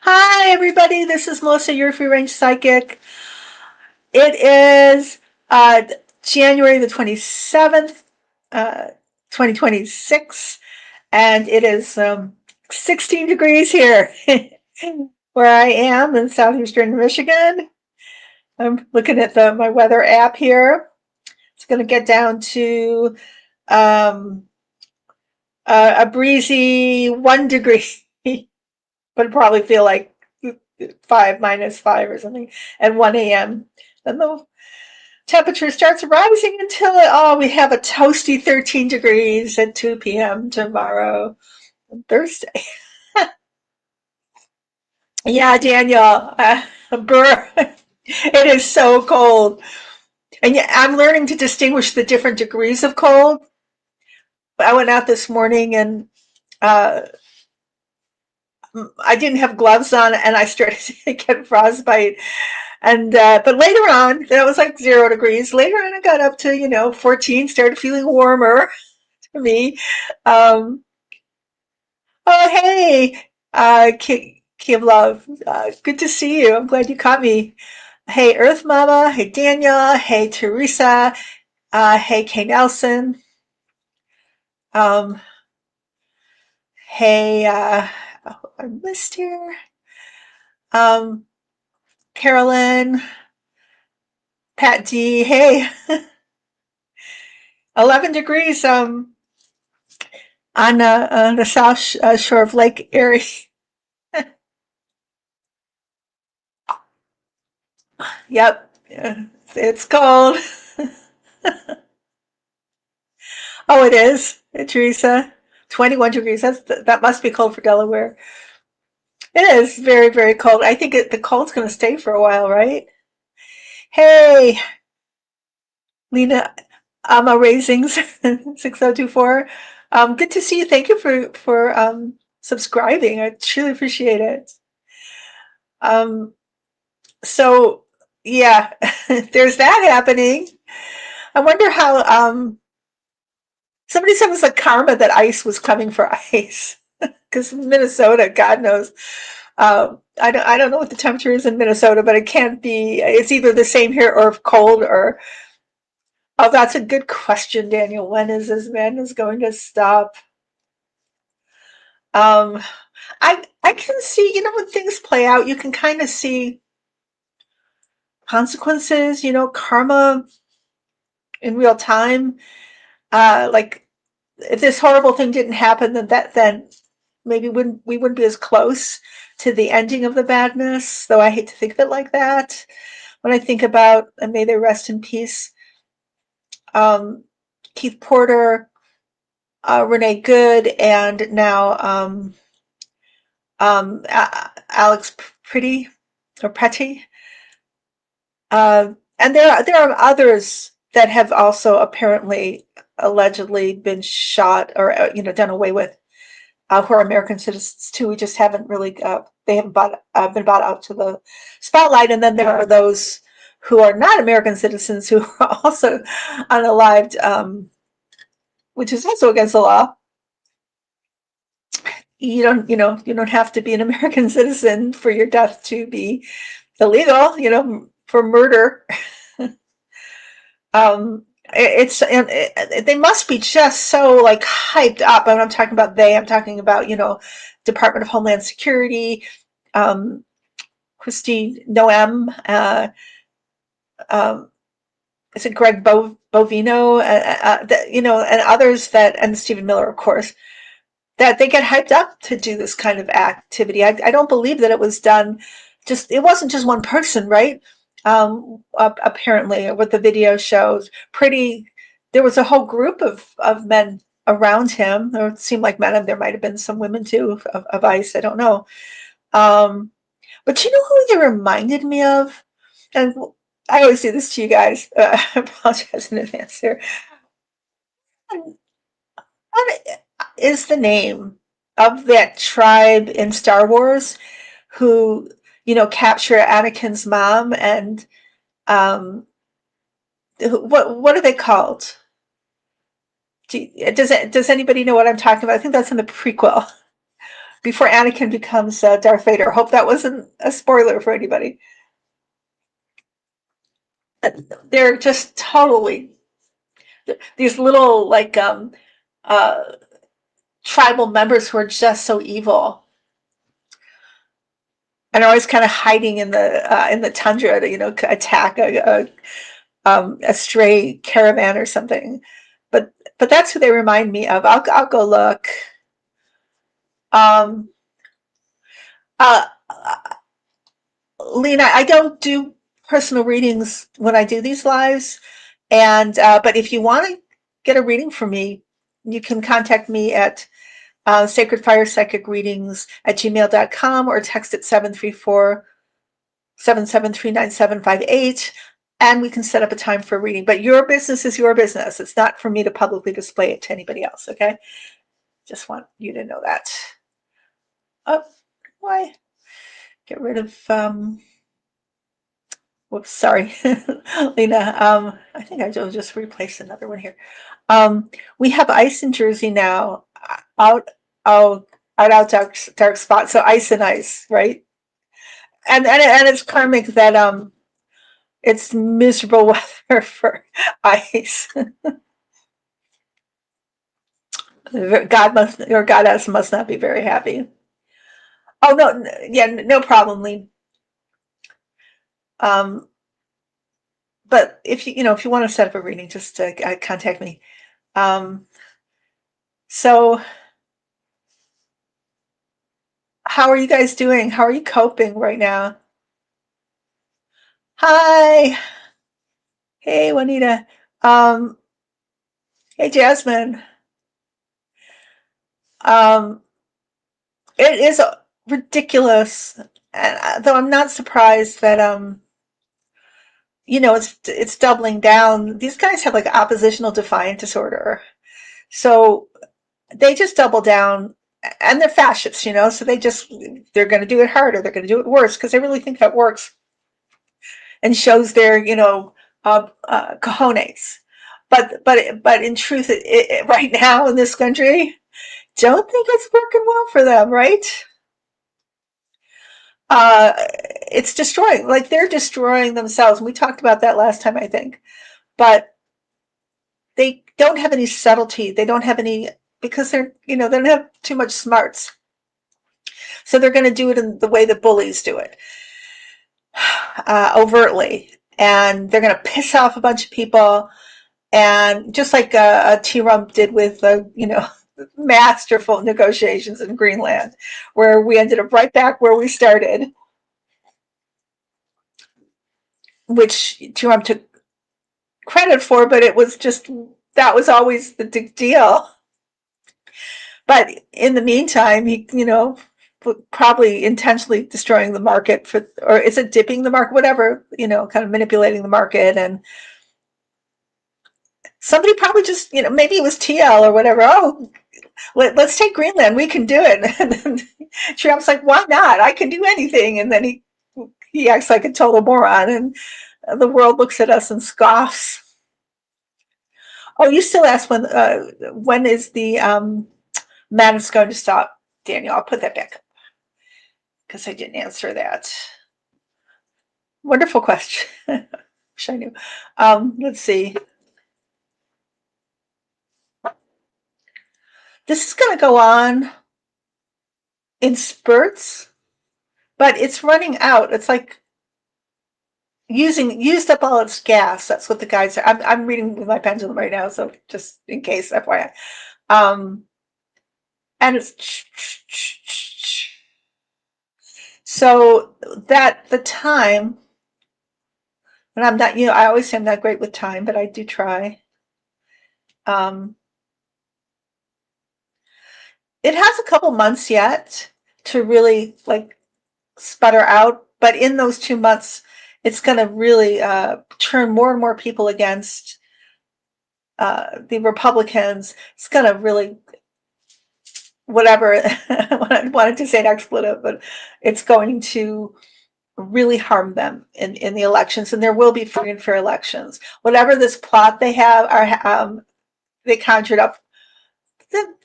Hi, everybody. This is Melissa, your free range psychic. It is uh, January the 27th, uh, 2026, and it is 16 degrees here where I am in southeastern Michigan. I'm looking at my weather app here. It's going to get down to um, a breezy 1 degree, but it'll probably feel like 5 - 5 or something at 1 a.m. Then the temperature starts rising until we have a toasty 13 degrees at 2 p.m. tomorrow, Thursday. Yeah, Daniel, brr, it is so cold. And yeah, I'm learning to distinguish the different degrees of cold. I went out this morning and uh, I didn't have gloves on and I started to get frostbite. And but later on, that was like 0 degrees. Later on, it got up to 14. Started feeling warmer to me. Um, oh hey, Kim Love, good to see you. I'm glad you caught me. Hey Earth Mama. Hey Daniel. Hey Teresa. Hey Kay Nelson. Um, hey, I missed here. Um, Carolyn. Pat D. Hey, 11 degrees. On the south shore of Lake Erie. Yep, yeah, it's cold. Oh, it is, Teresa. 21 degrees. That must be cold for Delaware. It is very, very cold. I think the cold's going to stay for a while, right? Hey, Lena, Ama Raisings 6024. Good to see you. Thank you for subscribing. I truly appreciate it. Um, so yeah, there's that happening. I wonder how somebody said it was like karma that ice was coming for ice. Because Minnesota, God knows. I don't know what the temperature is in Minnesota, but it can't be. It's either the same here or cold or. Oh, that's a good question, Daniel. When is this madness going to stop? Um, I can see, when things play out, you can kind of see consequences. Karma in real time. Like if this horrible thing didn't happen, then maybe we wouldn't be as close to the ending of the badness. Though I hate to think of it like that. When I think about, and may they rest in peace, um, Keith Porter, Renee Good, and now Alex Pretty or Petty. And there are others that have also apparently allegedly been shot or done away with, who are American citizens too. We just haven't really they haven't been brought out to the spotlight. And then there are those who are not American citizens who are also unalived, which is also against the law. You don't have to be an American citizen for your death to be illegal. For murder. They must be just so like hyped up. And I'm talking about I'm talking about Department of Homeland Security, um, Christine Noem, um, is it Greg Bovino, and others and Stephen Miller, of course, that they get hyped up to do this kind of activity. I don't believe that it was done. It wasn't just one person, right? Apparently, what the video shows, there was a whole group of men around him. Or it seemed like men, and there might have been some women too of ICE. I don't know. Um, but you know who they reminded me of? And I always do this to you guys. I apologize in advance here. What is the name of that tribe in Star Wars who, capture Anakin's mom and what are they called? Does anybody know what I'm talking about? I think that's in the prequel. before Anakin becomes Darth Vader. Hope that wasn't a spoiler for anybody. They're just totally these little like tribal members who are just so evil and are always kind of hiding in the tundra to attack a stray caravan or something. But that's who they remind me of. I'll go look. Um, uh, Lena, I don't do personal readings when I do these lives, and but if you want to get a reading from me, you can contact me at Sacred Fire Psychic Readings at gmail.com or text at 734-773-9758, and we can set up a time for a reading. But your business is your business. It's not for me to publicly display it to anybody else, okay? Just want you to know that. Oh, why? Get rid of, whoops, sorry, Lena. I think I'll just replace another one here. We have ice in Jersey now, out dark spot. So ice and ice, right? And it's karmic that it's miserable weather for ice. Goddess must not be very happy. Oh no, yeah, no problem, Lee. But if you want to set up a reading, just contact me. So how are you guys doing? How are you coping right now? Hi. Hey, Juanita. Hey, Jasmine. It is ridiculous, and though I'm not surprised that it's doubling down. These guys have like oppositional defiant disorder, so they just double down, and they're fascists, so they're going to do it harder. They're going to do it worse because they really think that works and shows their cojones. But in truth, right now in this country, don't think it's working well for them, right? uh, it's destroying, like they're destroying themselves. We talked about that last time, I think, but they don't have any subtlety. They don't have any, because they don't have too much smarts. So they're going to do it in the way the bullies do it, overtly. And they're going to piss off a bunch of people. And just like Trump did with, masterful negotiations in Greenland, where we ended up right back where we started, which Trump took credit for, but it was just, that was always the deal. But in the meantime, he, probably intentionally destroying the market or is it dipping the market, whatever, kind of manipulating the market. And somebody probably just, maybe it was TL or whatever. Oh, let's take Greenland. We can do it. And then Trump's like, why not? I can do anything. And then he acts like a total moron, and the world looks at us and scoffs. Oh, you still ask when is the madness going to stop, Daniel? I'll put that back up because I didn't answer that. Wonderful question. Wish I knew. Let's see. This is going to go on in spurts, but it's running out. It's like used up all its gas. That's what the guys are. I'm reading with my pendulum right now, so just in case, FYI. And it's so that the time, and I'm not, I always say I'm not great with time, but I do try. It has a couple months yet to really like sputter out, but in those 2 months, it's going to really turn more and more people against the Republicans. It's going to really, whatever, I wanted to say an expletive, but it's going to really harm them in the elections, and there will be free and fair elections. Whatever this plot they have, they conjured up,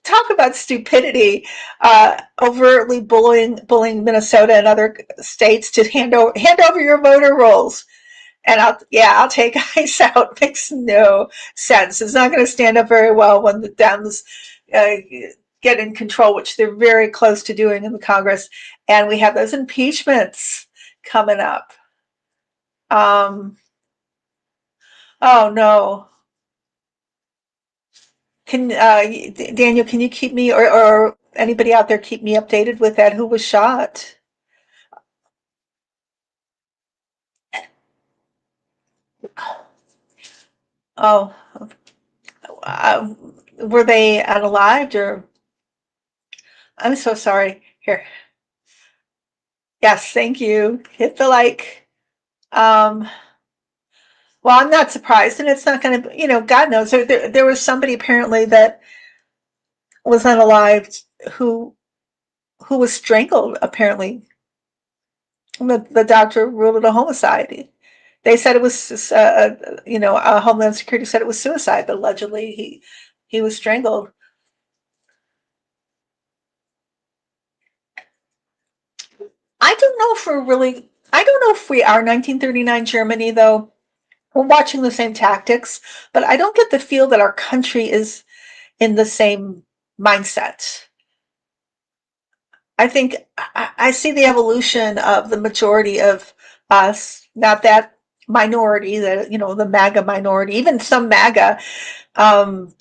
talk about stupidity, overtly bullying Minnesota and other states to hand over your voter rolls. And I'll take ICE out. Makes no sense. It's not going to stand up very well when the Dems get in control, which they're very close to doing in the Congress. And we have those impeachments coming up. Oh no. Can Daniel, can you keep me or anybody out there keep me updated with that? Who was shot? Oh, uh, were they unalived or? I'm so sorry. Here, yes, thank you. Hit the like. Um, well, I'm not surprised, and it's not going to. God knows. There was somebody apparently that was unalived who was strangled. Apparently, the doctor ruled it a homicide. They said it was, Homeland Security said it was suicide, but allegedly he was strangled. I don't know if we are 1939 Germany though. We're watching the same tactics, but I don't get the feel that our country is in the same mindset. I think I see the evolution of the majority of us, not that minority, the MAGA minority, even some MAGA, um,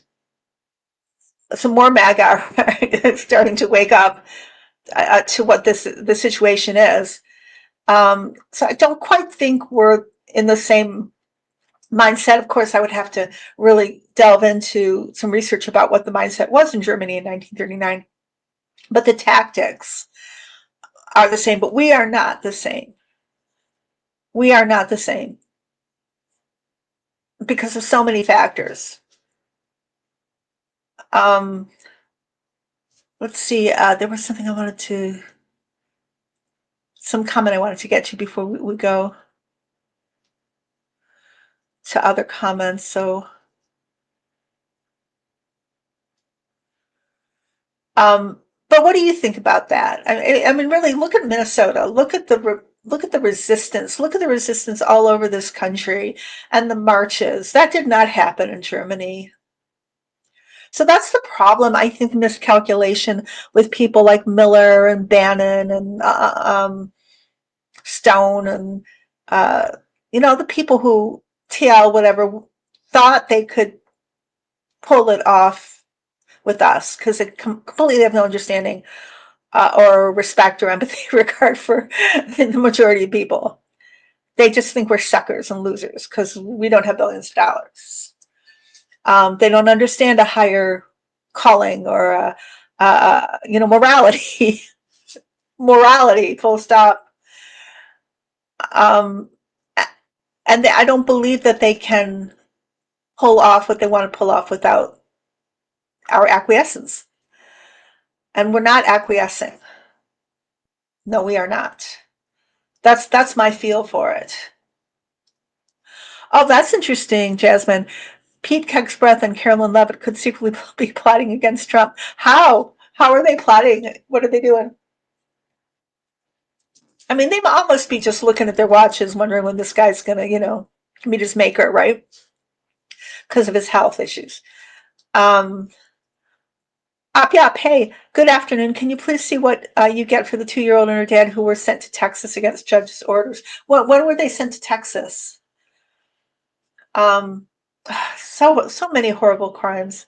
some more MAGA are starting to wake up to what the situation is. So I don't quite think we're in the same mindset. Of course, I would have to really delve into some research about what the mindset was in Germany in 1939. But the tactics are the same, but we are not the same. We are not the same because of so many factors. Um, let's see. There was something some comment I wanted to get to before we go to other comments. So, um, but what do you think about that? I mean, really, look at Minnesota. Look at the resistance. Look at the resistance all over this country and the marches. That did not happen in Germany. So that's the problem. I think miscalculation with people like Miller and Bannon and Stone and the people who TL whatever thought they could pull it off with us because they completely have no understanding or respect or empathy regard for the majority of people. They just think we're suckers and losers because we don't have billions of dollars. They don't understand a higher calling or morality. Morality, full stop. Um, and I don't believe that they can pull off what they want to pull off without our acquiescence. And we're not acquiescing. No, we are not. That's my feel for it. Oh, that's interesting, Jasmine. Pete Kegsbreath and Carolyn Levitt could secretly be plotting against Trump. How? How are they plotting? What are they doing? I mean, they all must be just looking at their watches, wondering when this guy's gonna, meet his maker, right? Because of his health issues. Um, hey, good afternoon. Can you please see what you get for the 2-year-old and her dad who were sent to Texas against judge's orders? When were they sent to Texas? Um, so many horrible crimes.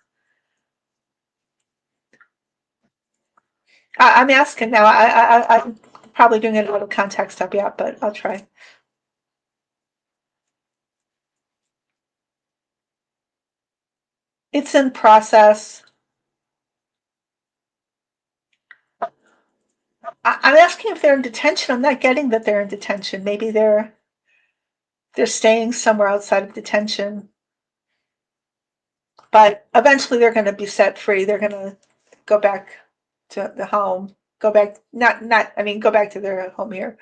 I'm asking now. I'm probably doing it out of context up yet, but I'll try. It's in process. I'm asking if they're in detention. I'm not getting that they're in detention. Maybe they're staying somewhere outside of detention. But eventually they're going to be set free. They're going to go back to the home. Go back, go back to their home here.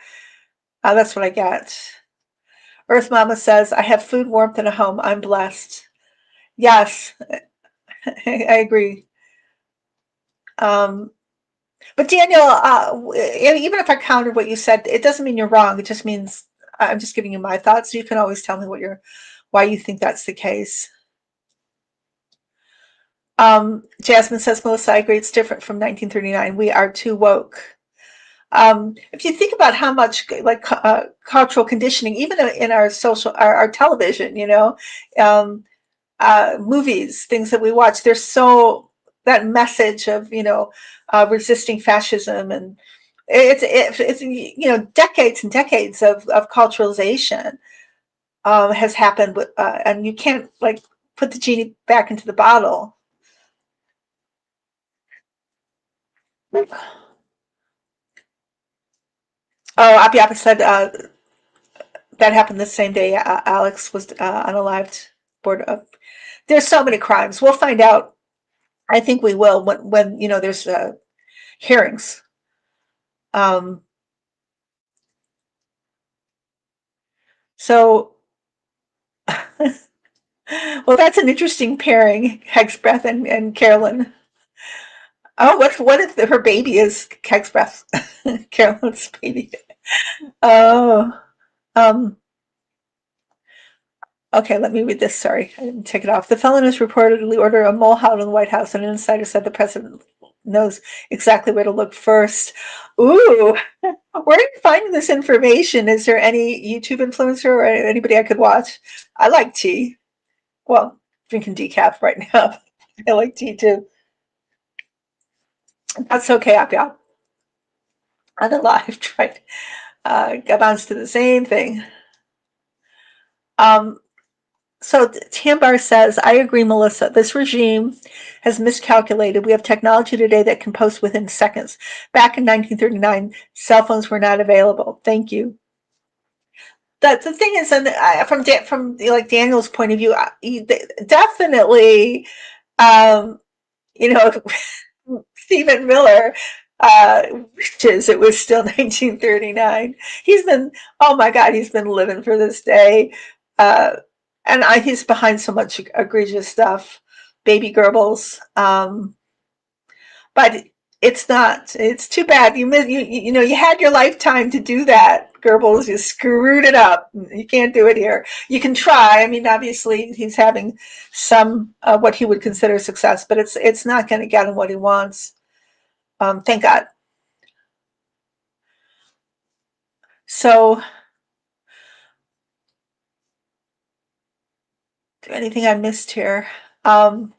That's what I get. Earth Mama says, I have food, warmth, and a home. I'm blessed. Yes, I agree. But Daniel, even if I countered what you said, it doesn't mean you're wrong. It just means I'm just giving you my thoughts. So you can always tell me why you think that's the case. Jasmine says, Melissa, I agree. It's different from 1939. We are too woke. If you think about how much cultural conditioning, even in our our television, movies, things that we watch, there's that message of, resisting fascism, and it's decades and decades of culturalization has happened with, and you can't put the genie back into the bottle. Oh, Api said that happened the same day Alex was unalived. Board of. There's so many crimes. We'll find out. I think we will when there's hearings. So, well, that's an interesting pairing, Hexbreath and Carolyn. Oh, what if her baby is Hexbreath? Carolyn's baby. Oh, um, okay, let me read this. Sorry, I didn't take it off. The felonious reportedly ordered a mole house in the White House, and an insider said the president knows exactly where to look first. Ooh, where are you finding this information? Is there any YouTube influencer or anybody I could watch? I like tea. Well, drinking decaf right now. I like tea too. That's okay, I've on the live, right? Got bounced to the same thing. So Tambar says, I agree, Melissa. This regime has miscalculated. We have technology today that can post within seconds. Back in 1939, cell phones were not available. Thank you. The thing is, and from Daniel's point of view, definitely, you know, Stephen Miller wishes it was still 1939. Oh my God, he's been living for this day. And he's behind so much egregious stuff, baby Goebbels. But it's too bad. You had your lifetime to do that, Goebbels. You screwed it up. You can't do it here. You can try. I mean, obviously he's having some, what he would consider success, but it's not going to get him what he wants. Thank God. So, anything I missed here? Oh,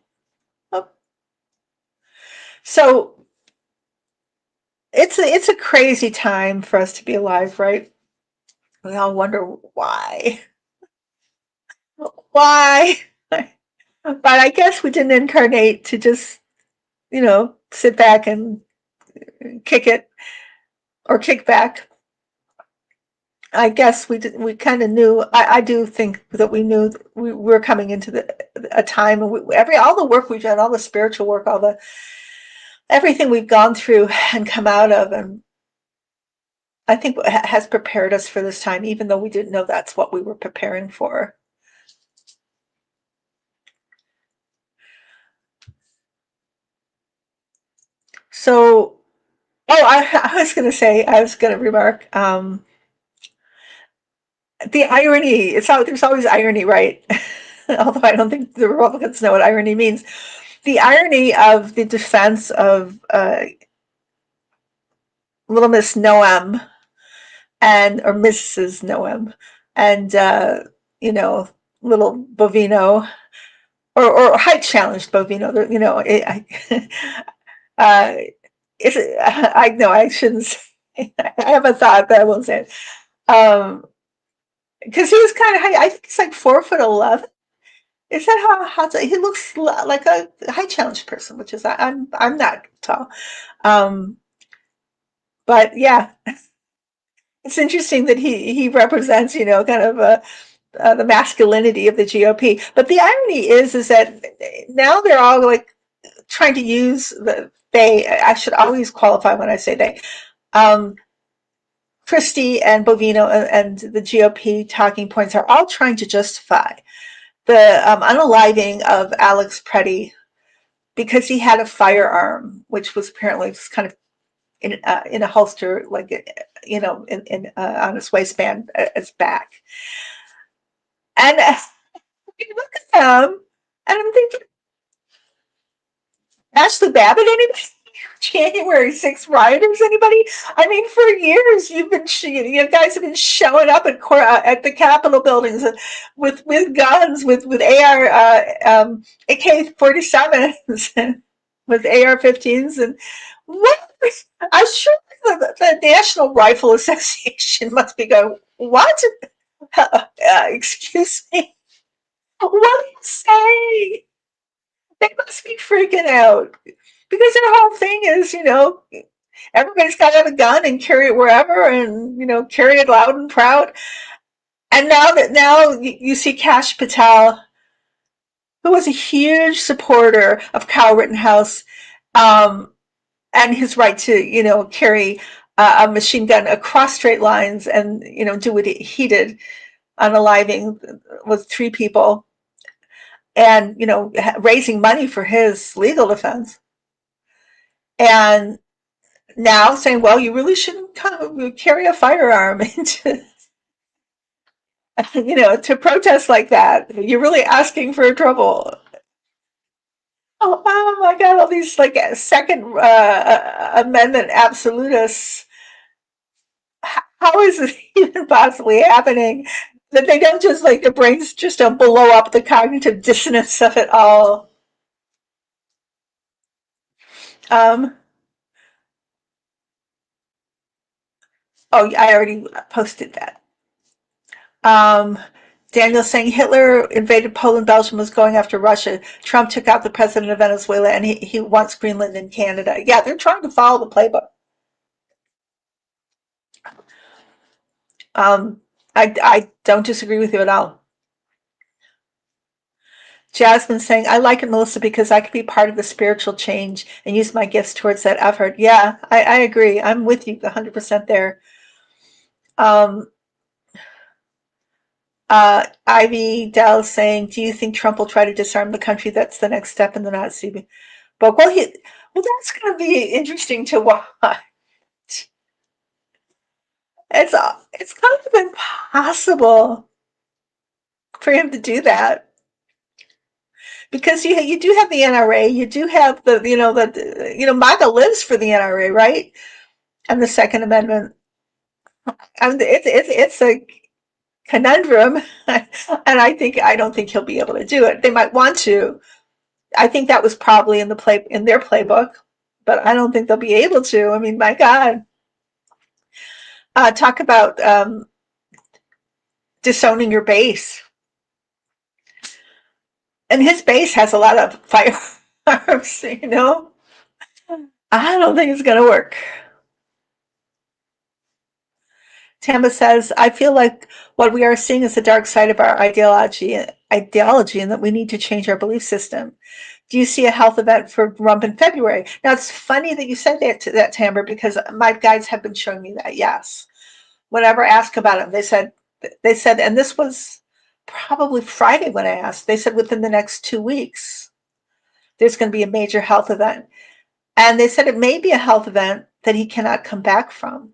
so it's a crazy time for us to be alive, right? We all wonder why. Why? But I guess we didn't incarnate to just, sit back and kick it or kick back. I guess we kind of knew. I do think that we knew we were coming into a time, and all the work we've done, all the spiritual work, everything we've gone through and come out of, and I think has prepared us for this time, even though we didn't know that's what we were preparing for. So, I was going to remark, the irony. There's always irony, right? Although I don't think the Republicans know what irony means. The irony of the defense of Little Miss Noem or Mrs. Noem and little Bovino or height challenged Bovino. I know I shouldn't say. I have a thought, but I won't say it. Because he was kind of high. I think he's like 4'11". Is that how he looks like a high challenge person, which is I'm not tall. But yeah, it's interesting that he represents, kind of the masculinity of the GOP. But the irony is that now they're all like trying to use I should always qualify when I say they. Christie and Bovino and the GOP talking points are all trying to justify the unaliving of Alex Preddy because he had a firearm, which was apparently just kind of in a holster, like in on his waistband, his back. And you look at them, and I'm thinking, Ashley Babbitt, anybody? January 6th rioters, anybody? I mean, for years you guys have been showing up at the Capitol buildings with guns, with AR AK-47s, with AR-15s, and what? I'm sure the National Rifle Association must be going, what? Excuse me, what are you saying? They must be freaking out because their whole thing is, everybody's got to have a gun and carry it wherever, and carry it loud and proud. And now you see Kash Patel, who was a huge supporter of Kyle Rittenhouse, and his right to carry a machine gun across straight lines and do what he did, unaliving with 3 people, and raising money for his legal defense. And now saying, well, you really shouldn't carry a firearm into, to protest like that. You're really asking for trouble. Oh my God, all these like Second Amendment absolutists. How is it even possibly happening that they don't just like their brains just don't blow up the cognitive dissonance of it all? Um, oh, I already posted that. Um, Daniel saying Hitler invaded Poland, Belgium, was going after Russia. Trump took out the president of Venezuela, and he wants Greenland and Canada. Yeah, they're trying to follow the playbook. Um, I don't disagree with you at all. Jasmine saying, I like it, Melissa, because I could be part of the spiritual change and use my gifts towards that effort. Yeah, I agree. I'm with you 100% there. Um, Ivy Dell saying, do you think Trump will try to disarm the country? That's the next step in the Nazi book. Well, that's going to be interesting to watch. It's kind of impossible for him to do that because you do have the NRA, you do have MAGA lives for the NRA, right? And the Second Amendment. And it's a conundrum, and I don't think he'll be able to do it. They might want to. I think that was probably in their playbook, but I don't think they'll be able to. I mean, my God, talk about disowning your base. And his base has a lot of firearms. I don't think it's going to work. Tamba says, I feel like what we are seeing is the dark side of our ideology, and that we need to change our belief system. Do you see a health event for Rump in February? Now, it's funny that you said that, Tamber, because my guides have been showing me that, yes. Whenever I ask about it, they said, and this was probably Friday when I asked, they said within the next 2 weeks, there's going to be a major health event. And they said it may be a health event that he cannot come back from.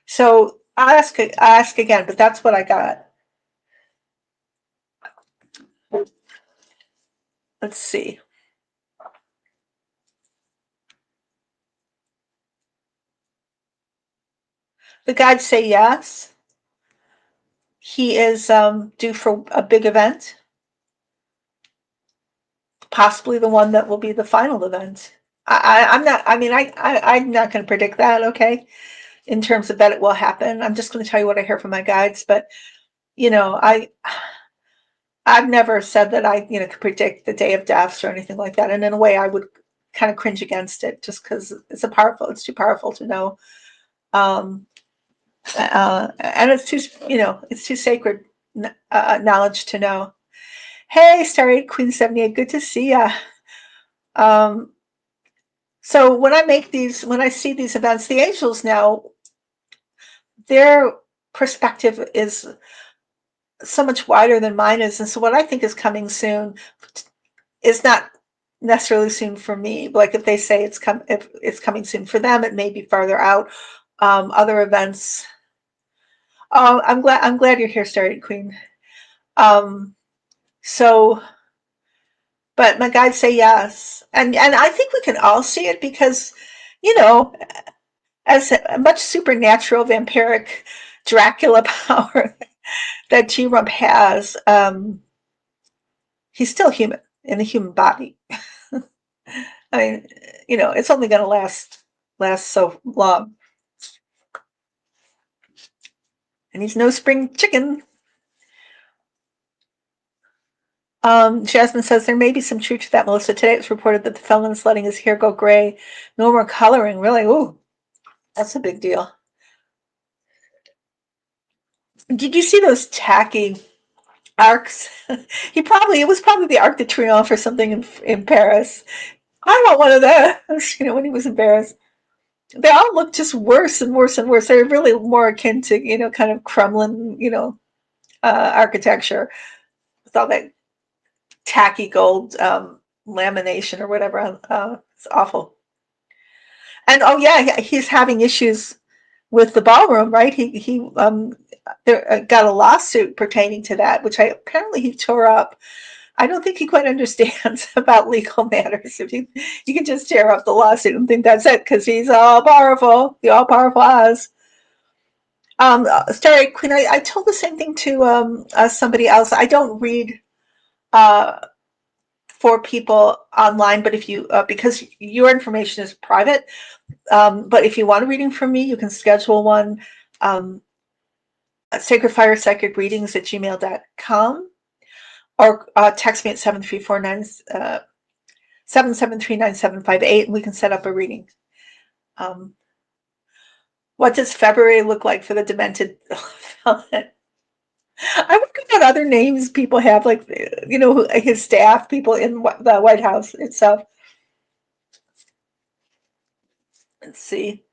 So I'll ask again, but that's what I got. Let's see. The guides say yes. He is due for a big event, possibly the one that will be the final event. I'm not. I mean, I'm not going to predict that. Okay, in terms of that it will happen. I'm just going to tell you what I hear from my guides. But I've never said that I could predict the day of deaths or anything like that. And in a way, I would kind of cringe against it just because it's too powerful to know. And it's too sacred knowledge to know. Hey, Starry Queen 78, good to see ya. So when I see these events, the angels now, their perspective is so much wider than mine is. And so what I think is coming soon is not necessarily soon for me. Like if they say if it's coming soon for them, it may be farther out. Other events. Oh, I'm glad you're here, Starry Queen. Um, so, but my guides say yes, and I think we can all see it because, you know, as a much supernatural vampiric Dracula power that G Rump has, he's still human in a human body. I mean, it's only going to last so long, and he's no spring chicken. Jasmine says there may be some truth to that, Melissa. Today it was reported that the felon is letting his hair go gray. No more coloring. Really? Ooh, that's a big deal. Did you see those tacky arcs? It was probably the Arc de Triomphe or something in Paris. I want one of those, when he was in Paris. They all look just worse and worse and worse. They're really more akin to, kind of Kremlin, architecture with all that tacky gold lamination or whatever. It's awful. And oh yeah, he's having issues with the ballroom, right? He got a lawsuit pertaining to that, which apparently he tore up. I don't think he quite understands about legal matters. If you can just tear up the lawsuit and think that's it because he's all powerful, the all powerful Oz. Starry Queen, I told the same thing to somebody else. I don't read for people online, but if you because your information is private, but if you want a reading from me, you can schedule one. Sacred Fire Psychic Readings at gmail.com or text me at 773-9758 and we can set up a reading. What does February look like for the demented felon? I would go at other names people have, like, his staff, people in the White House itself. Let's see.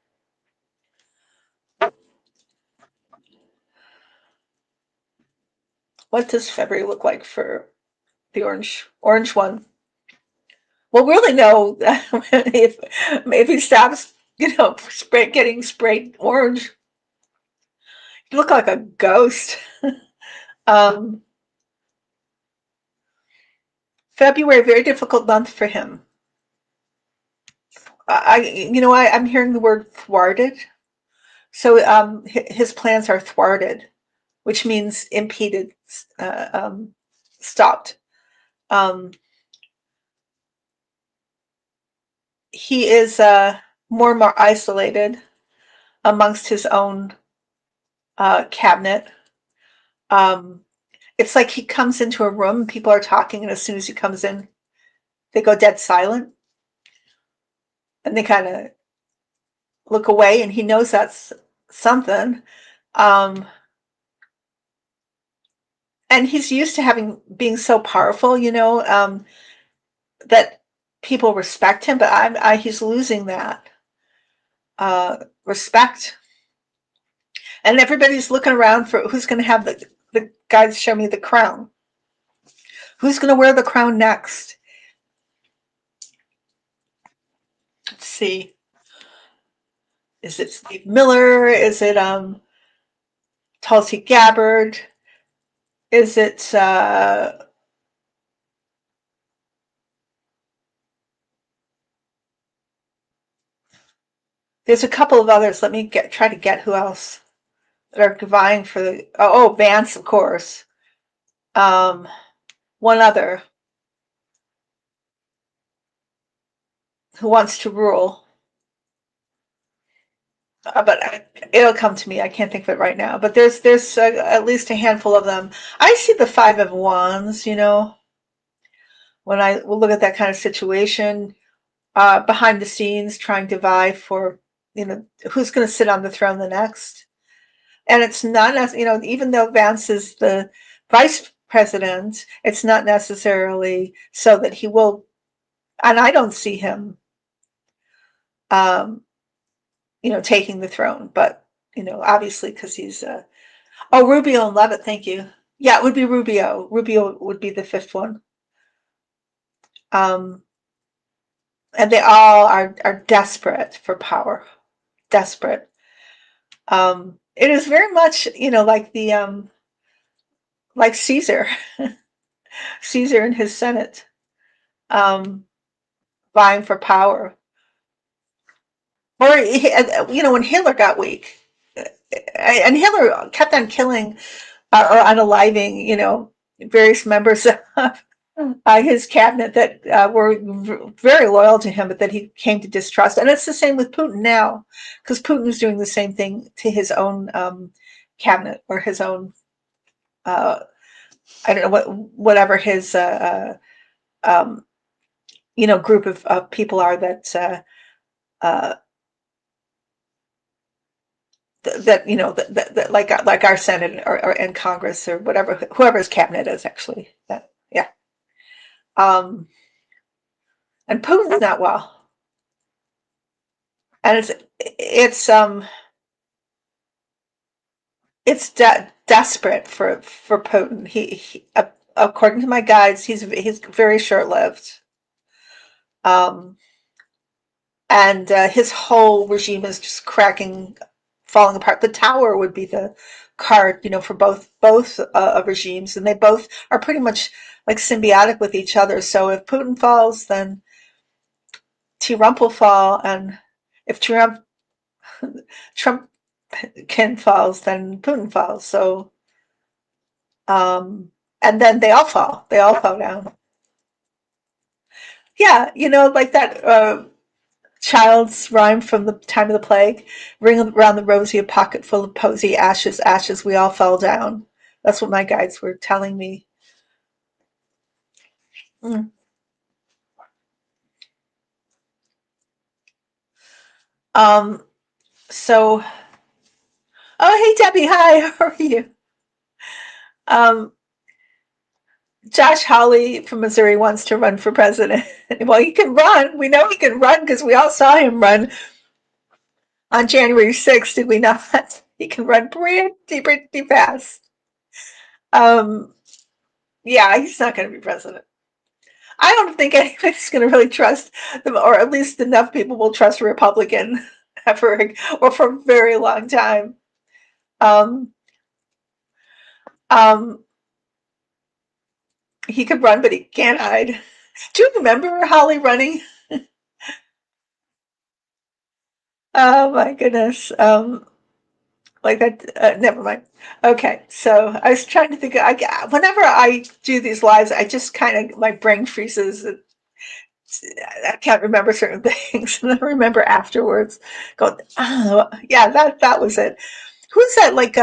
What does February look like for the orange one? We'll really know if he stops, getting sprayed orange. You look like a ghost. February, very difficult month for him. I'm hearing the word thwarted. So his plans are thwarted, which means impeded, stopped. He is more and more isolated amongst his own cabinet. It's like he comes into a room, people are talking, and as soon as he comes in, they go dead silent. And they kind of look away, and he knows that's something. And he's used to being so powerful, that people respect him, but he's losing that respect. And everybody's looking around for who's going to have the guys show me the crown. Who's going to wear the crown next? Let's see. Is it Steve Miller? Is it Tulsi Gabbard? Is it there's a couple of others. Let me try to get who else that are vying for the Vance, of course. One other who wants to rule. But it'll come to me. I can't think of it right now. But there's at least a handful of them. I see the Five of Wands. When I will look at that kind of situation, behind the scenes, trying to vie for who's going to sit on the throne the next. And it's not as even though Vance is the vice president, it's not necessarily so that he will. And I don't see him, taking the throne. But obviously, because he's Rubio and Levitt. Thank you. Yeah, it would be Rubio. Rubio would be the fifth one. and they all are desperate for power, desperate. It is very much, like like Caesar, Caesar and his Senate, um, vying for power. Or, when Hitler got weak, and Hitler kept on killing, or unaliving, various members of his cabinet that were very loyal to him, but that he came to distrust. And it's the same with Putin now, because Putin is doing the same thing to his own cabinet, or his own, uh, I don't know, whatever his um, group of people are that uh, that like our Senate, or and Congress, or whatever, whoever his cabinet is, actually. Yeah. Um, and Putin's not well, and it's desperate for Putin. According to my guides, he's very short lived. Um, and his whole regime is just cracking, falling apart. The tower would be the card, for both regimes, and they both are pretty much like symbiotic with each other. So if Putin falls, then Trump will fall, and if Trump can falls, then Putin falls. So, and then they all fall. They all fall down. Yeah, like that child's rhyme from the time of the plague. Ring around the rosy, a pocket full of posy, ashes, ashes, we all fell down. That's what my guides were telling me. Mm. Um, so, oh, hey, Debbie, hi, how are you? Um, Josh Hawley from Missouri wants to run for president. Well, he can run. We know he can run because we all saw him run on January 6th, did we not? He can run pretty fast. Um, yeah, he's not going to be president. I don't think anybody's going to really trust them, or at least enough people will trust a Republican for or for a very long time. Um, um, he could run, but he can't hide. Do you remember Holly running? Oh my goodness. Like that. Never mind. Okay, so I was trying to think. Whenever I do these lives, I just kind of, my brain freezes. I can't remember certain things, and I remember afterwards. Go, oh yeah, that was it. Who's that? Like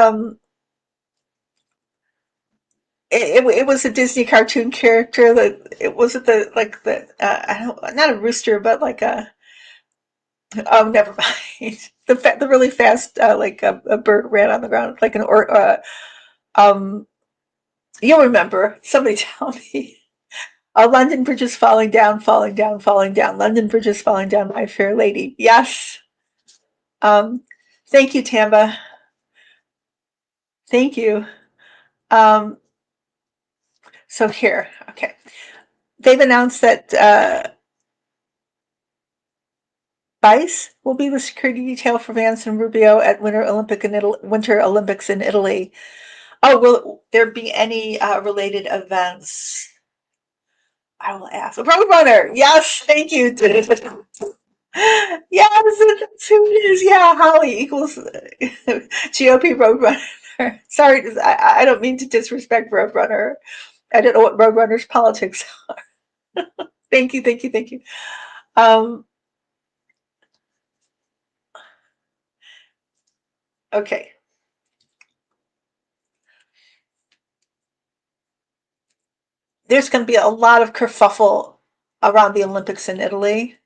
it was a Disney cartoon character that it was it the like the I don't, not a rooster, but like a, oh, never mind. The really fast, like a bird ran on the ground like an, or um you'll remember. Somebody tell me. London Bridge is falling down, falling down, falling down. London Bridge is falling down, my fair lady. Yes. Um, thank you, Tamba. Thank you. Um, so here, okay. They've announced that Bice will be the security detail for Vance and Rubio at Winter Olympics in Italy. Oh, will there be any related events? I will ask. Roadrunner. Yes, thank you. Yes, that's who it is. Yeah, Holly equals GOP Roadrunner. Sorry, I don't mean to disrespect Roadrunner. I don't know what Roadrunner's politics are. Thank you, thank you, thank you. Um, okay. There's going to be a lot of kerfuffle around the Olympics in Italy.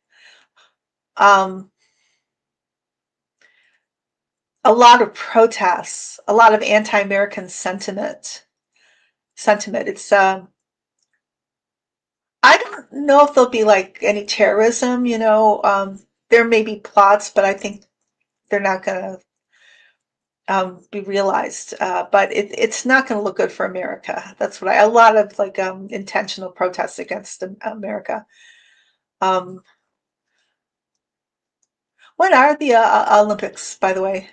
Um, a lot of protests, a lot of anti-American sentiment. It's I don't know if there'll be like any terrorism. There may be plots, but I think they're not going to be realized. But it's not going to look good for America. That's what a lot of like intentional protests against America. Um, When are the Olympics, by the way?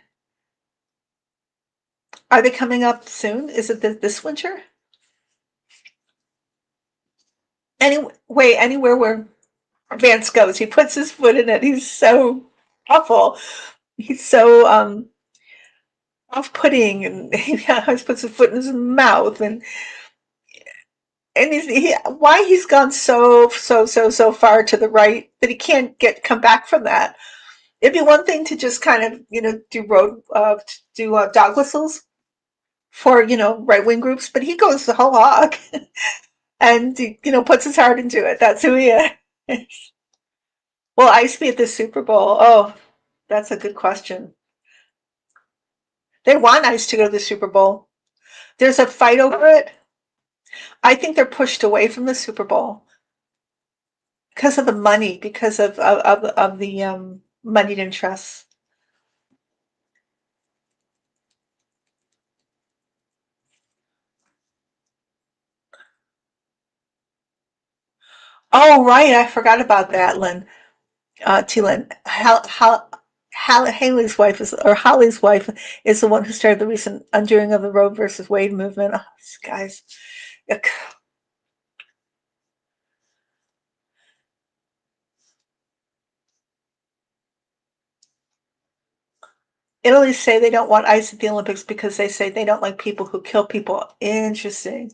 Are they coming up soon? Is it this winter? Anywhere where Vance goes, he puts his foot in it. He's so awful. He's so off-putting, and he always puts his foot in his mouth, and why he's gone so far to the right that he can't come back from that. It'd be one thing to just kind of do dog whistles for right wing groups, but he goes the whole hog and puts his heart into it. That's who he is. Will Ice be at the Super Bowl? Oh, that's a good question. They want Ice to go to the Super Bowl. There's a fight over it. I think they're pushed away from the Super Bowl because of the money, because of the moneyed interests. Oh, right, I forgot about that, Lynn. T-Lynn. Haley's wife is the one who started the recent undoing of the Roe versus Wade movement. Oh, these guys. Yuck. Italy say they don't want ice at the Olympics because they say they don't like people who kill people. Interesting.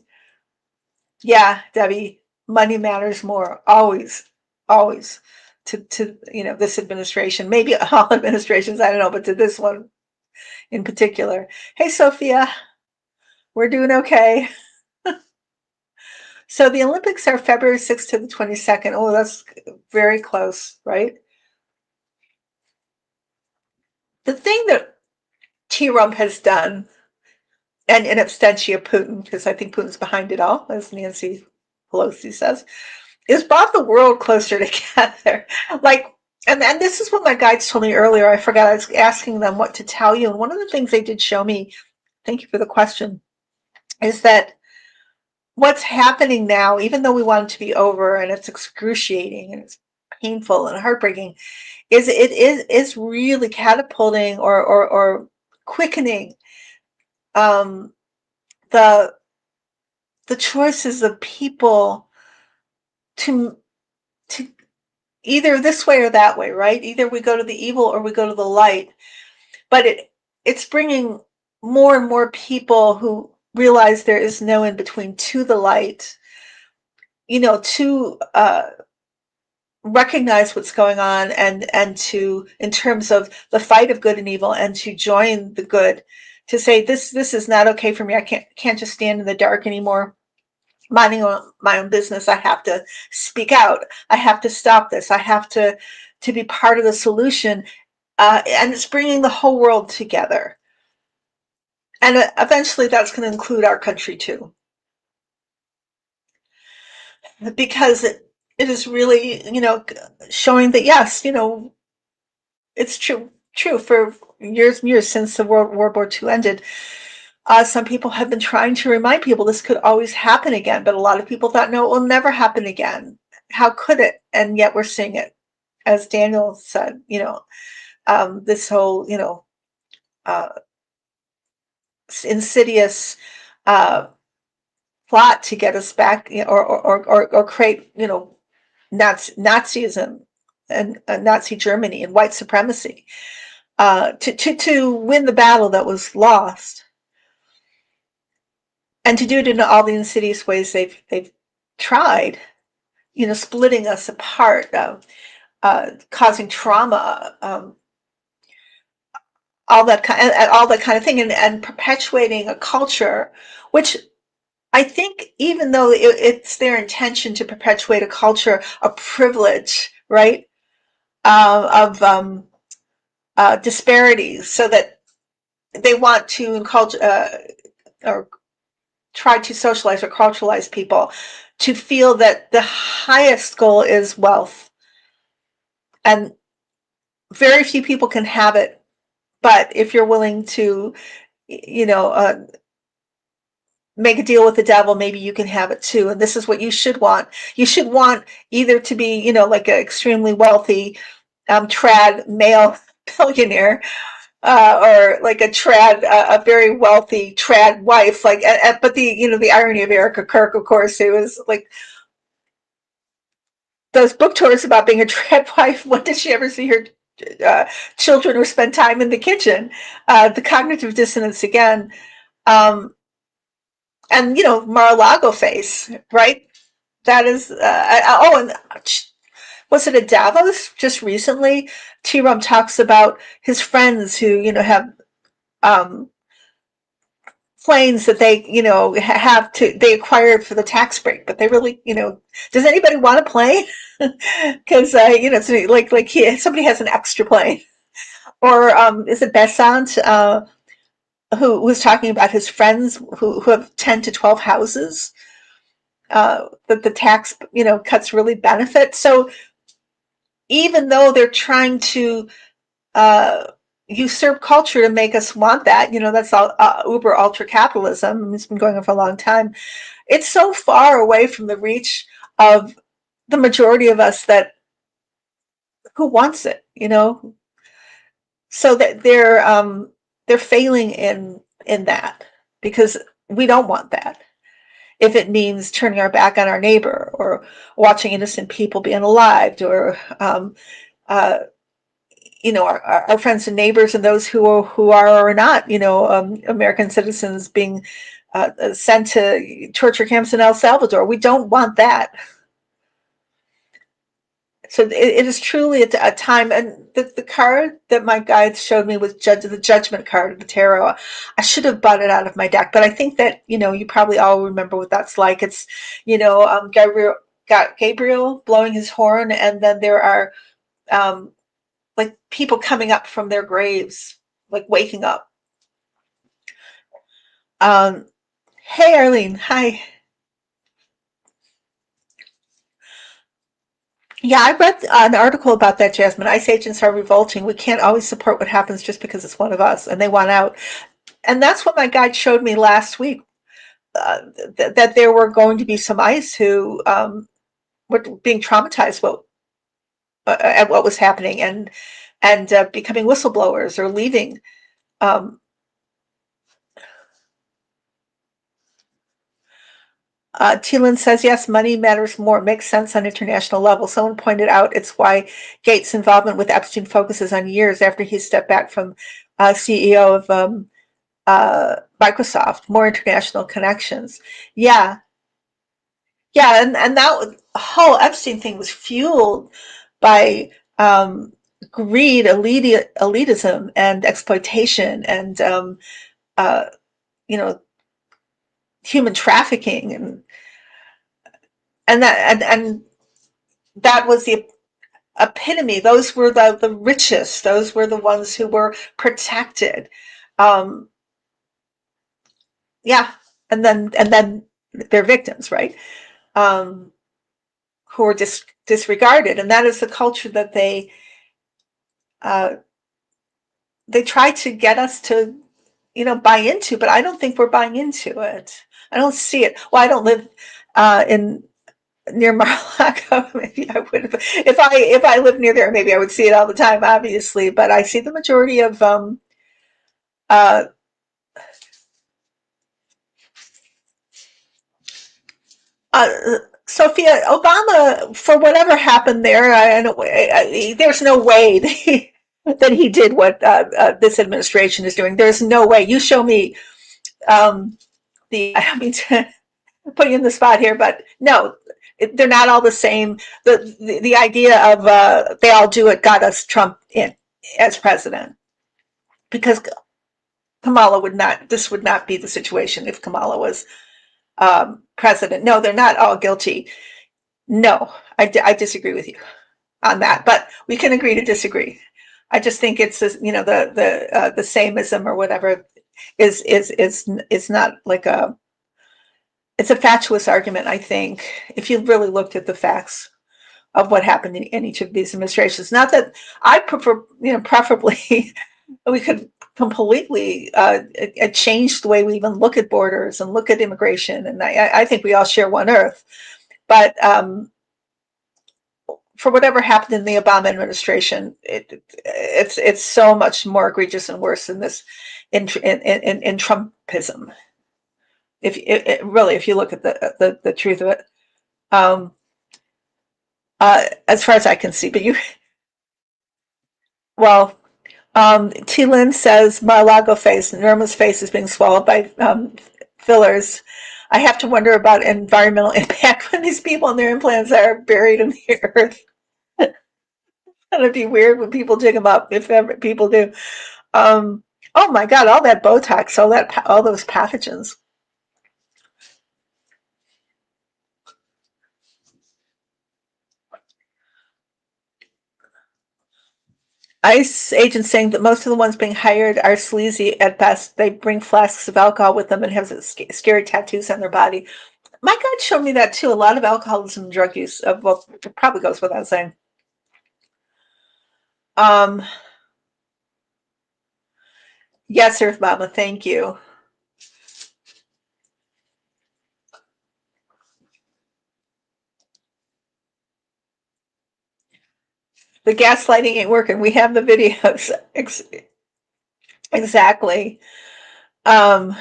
Yeah, Debbie, money matters more. Always, always. To this administration, maybe all administrations, I don't know, but to this one in particular. Hey, Sophia, we're doing okay. So the Olympics are February 6th to the 22nd. Oh, that's very close, right? The thing that Trump has done, and in absentia Putin, because I think Putin's behind it all, as Nancy Pelosi says, is brought the world closer together. Like, and this is what my guides told me earlier. I forgot, I was asking them what to tell you. And one of the things they did show me, thank you for the question, is that what's happening now, even though we want it to be over and it's excruciating and it's painful and heartbreaking, is really catapulting or quickening um, the the choices of people to to either this way or that way, right? Either we go to the evil or we go to the light. But it's bringing more and more people who realize there is no in between to the light, to recognize what's going on and to, in terms of the fight of good and evil, and to join the good, to say this is not okay for me. I can't just stand in the dark anymore, minding my own business. I have to speak out. I have to stop this. I have to be part of the solution. And it's bringing the whole world together. And eventually that's going to include our country too, because it is really, showing that, yes, it's true for years and years since the World War II ended. Some people have been trying to remind people this could always happen again, but a lot of people thought, no, it will never happen again. How could it? And yet we're seeing it, as Daniel said, this whole, uh, insidious uh, plot to get us back, or create, Nazism and Nazi Germany and white supremacy, to win the battle that was lost, and to do it in all the insidious ways they've tried, splitting us apart, causing trauma, all that kind of thing, and perpetuating a culture, which I think, even though it's their intention to perpetuate a culture of privilege, right, of disparities, so that they want to or try to socialize or culturalize people to feel that the highest goal is wealth, and very few people can have it. But if you're willing to, you know, uh, make a deal with the devil, maybe you can have it too. And this is what you should want. You should want either to be, like an extremely wealthy, trad male billionaire, or like a trad, a very wealthy trad wife. Like, but the irony of Erica Kirk, of course, it was like those book tours about being a trad wife. When did she ever see her uh, children or spend time in the kitchen? The cognitive dissonance again. Um, and Mar-a-Lago face, right? That is, oh, and was it at Davos just recently? T-Rum talks about his friends who, have um, planes that they, they acquired for the tax break, but they really, does anybody want a plane? Because, it's somebody has an extra plane. Or is it Besant, who was talking about his friends who have 10 to 12 houses, that the tax, cuts really benefit. So even though they're trying to uh, usurp culture to make us want that, that's all uber ultra capitalism. It's been going on for a long time. It's so far away from the reach of the majority of us that who wants it, so that they're failing in that, because we don't want that. If it means turning our back on our neighbor, or watching innocent people being unalived, or uh, our friends and neighbors, and those who are or not, American citizens being sent to torture camps in El Salvador. We don't want that. So it is truly a time, and the card that my guide showed me was the Judgment card of the tarot. I should have bought it out of my deck, but I think that you probably all remember what that's like. It's Gabriel blowing his horn, and then there are um, like people coming up from their graves, like waking up. Um, hey, Arlene, hi. Yeah, I read an article about that, Jasmine. ICE agents are revolting. We can't always support what happens just because it's one of us, and they want out. And that's what my guide showed me last week. That there were going to be some ICE who were being traumatized at what was happening, and becoming whistleblowers or leaving. Um, Thielen says, yes, money matters more. It makes sense on international level. Someone pointed out it's why Gates' involvement with Epstein focuses on years after he stepped back from CEO of Microsoft. More international connections. Yeah, yeah, and that whole Epstein thing was fueled by greed, elitism, and exploitation, and uh, you know, human trafficking, and that was the epitome. Those were the richest. Those were the ones who were protected. Um, yeah, and then they're victims, right? Um, who are disregarded, and that is the culture that uh, they try to get us to, buy into. But I don't think we're buying into it. I don't see it. Well, I don't live in near Mar-a-Lago. Maybe I would have, if I lived near there. Maybe I would see it all the time, obviously. But I see the majority of uh, Sophia, Obama, for whatever happened there, there's no way that he did what this administration is doing. There's no way. You show me I don't mean to put you in the spot here, but no, they're not all the same. The idea of they all do it got us Trump in as president, because Kamala would not. This would not be the situation if Kamala was president. No, they're not all guilty. No, I disagree with you on that, but we can agree to disagree. I just think it's the sameism or whatever is not like it's a fatuous argument. I think if you really looked at the facts of what happened in each of these administrations, not that I prefer, preferably we could completely change the way we even look at borders and look at immigration, and I think we all share one earth, but for whatever happened in the Obama administration, it's so much more egregious and worse than this in Trumpism. If you look at the truth of it, um, as far as I can see, but well, T. Lynn says Mar-a-Lago face, Norma's face is being swallowed by fillers. I have to wonder about environmental impact when these people and their implants are buried in the earth. It'd be weird when people dig them up, if ever people do. Oh my God, all that Botox, all those pathogens. ICE agents saying that most of the ones being hired are sleazy at best. They bring flasks of alcohol with them and have scary tattoos on their body. My God showed me that too. A lot of alcoholism and drug use. Well, it probably goes without saying. Um, yes, Earth Mama, thank you. The gaslighting ain't working. We have the videos. Exactly. Um,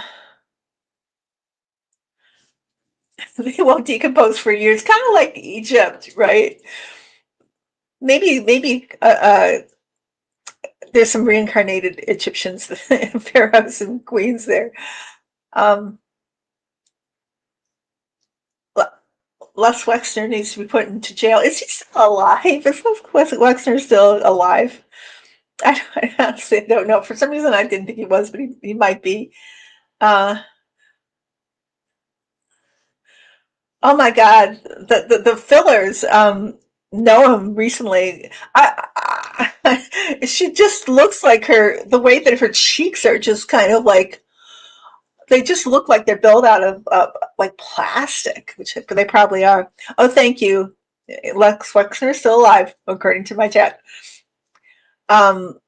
they won't decompose for years. Kind of like Egypt, right? Maybe there's some reincarnated Egyptians, pharaohs and queens there. Um, Les Wexner needs to be put into jail. Is he still alive? Is Les Wexner still alive? I honestly don't know. For some reason, I didn't think he was, but he might be. Uh, oh my God, the fillers. Noam recently. She just looks like her. The way that her cheeks are just kind of like they just look like they're built out of like plastic, which they probably are. Oh, thank you. Lex Wexner is still alive, according to my chat. Um,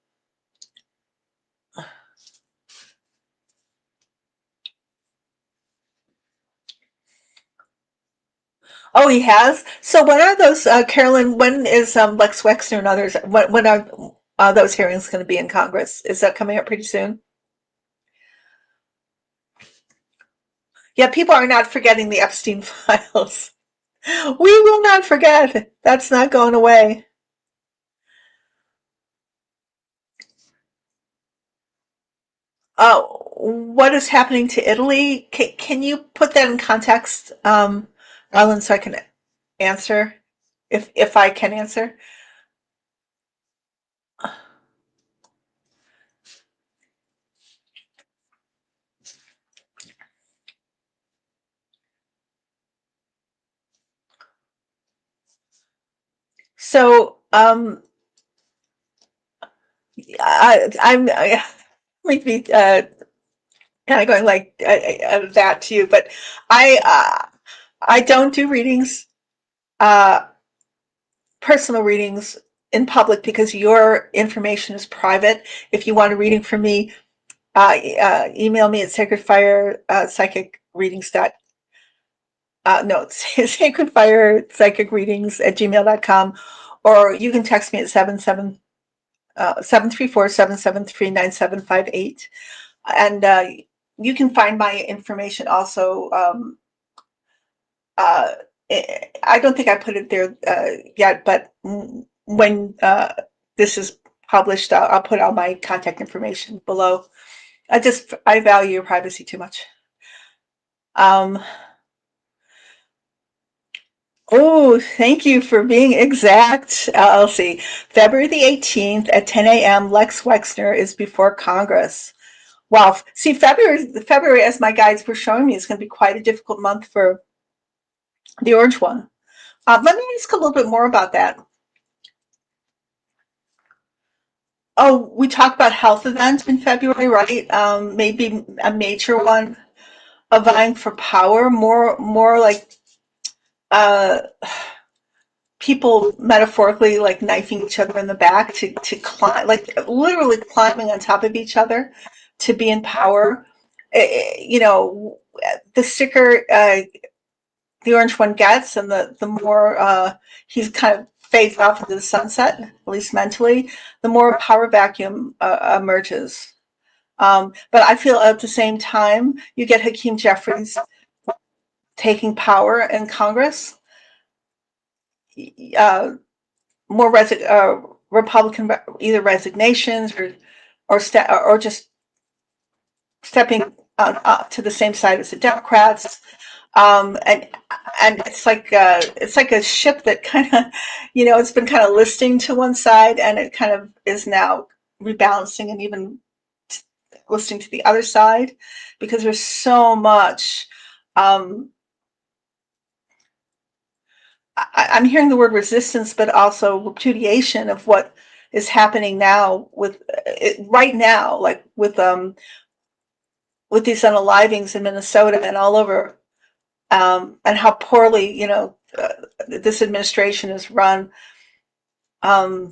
oh, he has. So when are those, Carolyn? When is Lex Wexner and others? When are those hearings going to be in Congress? Is that coming up pretty soon? Yeah, people are not forgetting the Epstein files. We will not forget. That's not going away. What is happening to Italy? Can you put that in context, Arlen, so I can answer, if I can answer? So, I might be kind of going like that to you, but I I don't do readings, uh, personal readings in public because your information is private. If you want a reading from me, email me at sacredfire psychic readings no, Sacred Fire Psychic Readings at gmail.com, or you can text me at 734-773-9758. And you can find my information also. Uh, I don't think I put it there yet, but when this is published, I'll put all my contact information below. I value your privacy too much. Um, Oh, thank you for being exact, LLC. February the 18th at 10 a.m., Lex Wexner is before Congress. Wow. See, February, as my guides were showing me, is going to be quite a difficult month for the orange one. Let me ask a little bit more about that. Oh, we talked about health events in February, right? Maybe a major one, a vying for power, more like uh, people metaphorically like knifing each other in the back to climb, like literally climbing on top of each other to be in power. You know, the sicker the orange one gets, and the more he's kind of fades off into the sunset, at least mentally, the more power vacuum emerges. But I feel at the same time, you get Hakeem Jeffries taking power in Congress, uh, more Republican either resignations or just stepping to the same side as the Democrats. And it's like a ship that kind of, it's been kind of listing to one side, and it kind of is now rebalancing and even listing to the other side, because there's so much. Um, I'm hearing the word resistance, but also repudiation of what is happening now with right now, like with these unalivings in Minnesota and all over, and how poorly this administration is run, and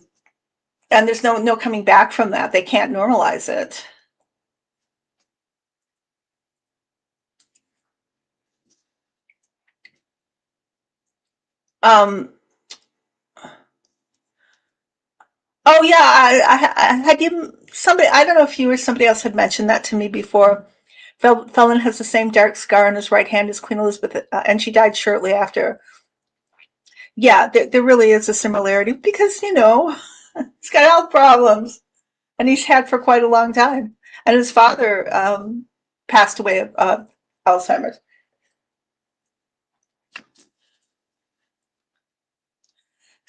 there's no coming back from that. They can't normalize it. Um, oh yeah, I had you somebody. I don't know if you or somebody else had mentioned that to me before. Felon has the same dark scar on his right hand as Queen Elizabeth, and she died shortly after. Yeah, there really is a similarity because he's got health problems, and he's had for quite a long time. And his father passed away of Alzheimer's.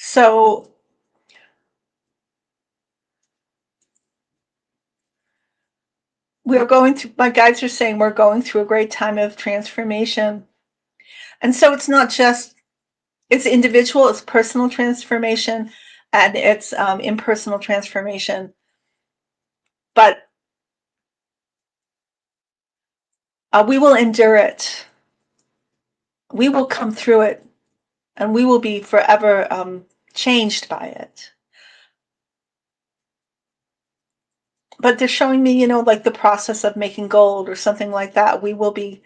So we're going through. My guides are saying we're going through a great time of transformation, and so it's not just it's individual, it's personal transformation, and it's impersonal transformation. But we will endure it. We will come through it, and we will be forever changed by it. But they're showing me, like the process of making gold or something like that. We will be.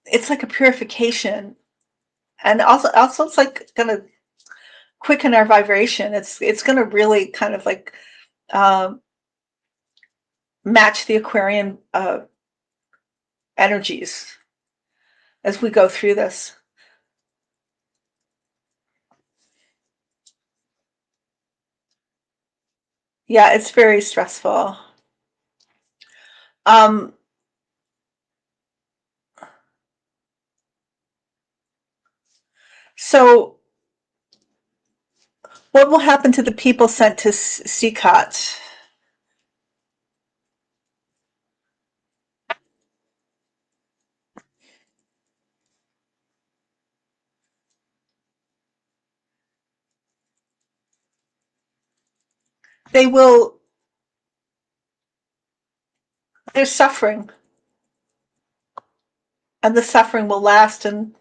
It's like a purification, and also it's like gonna quicken our vibration. It's gonna really kind of like um, match the Aquarian energies as we go through this. Yeah, it's very stressful. Um, so what will happen to the people sent to CCOT? They will, they're suffering, and the suffering will last, and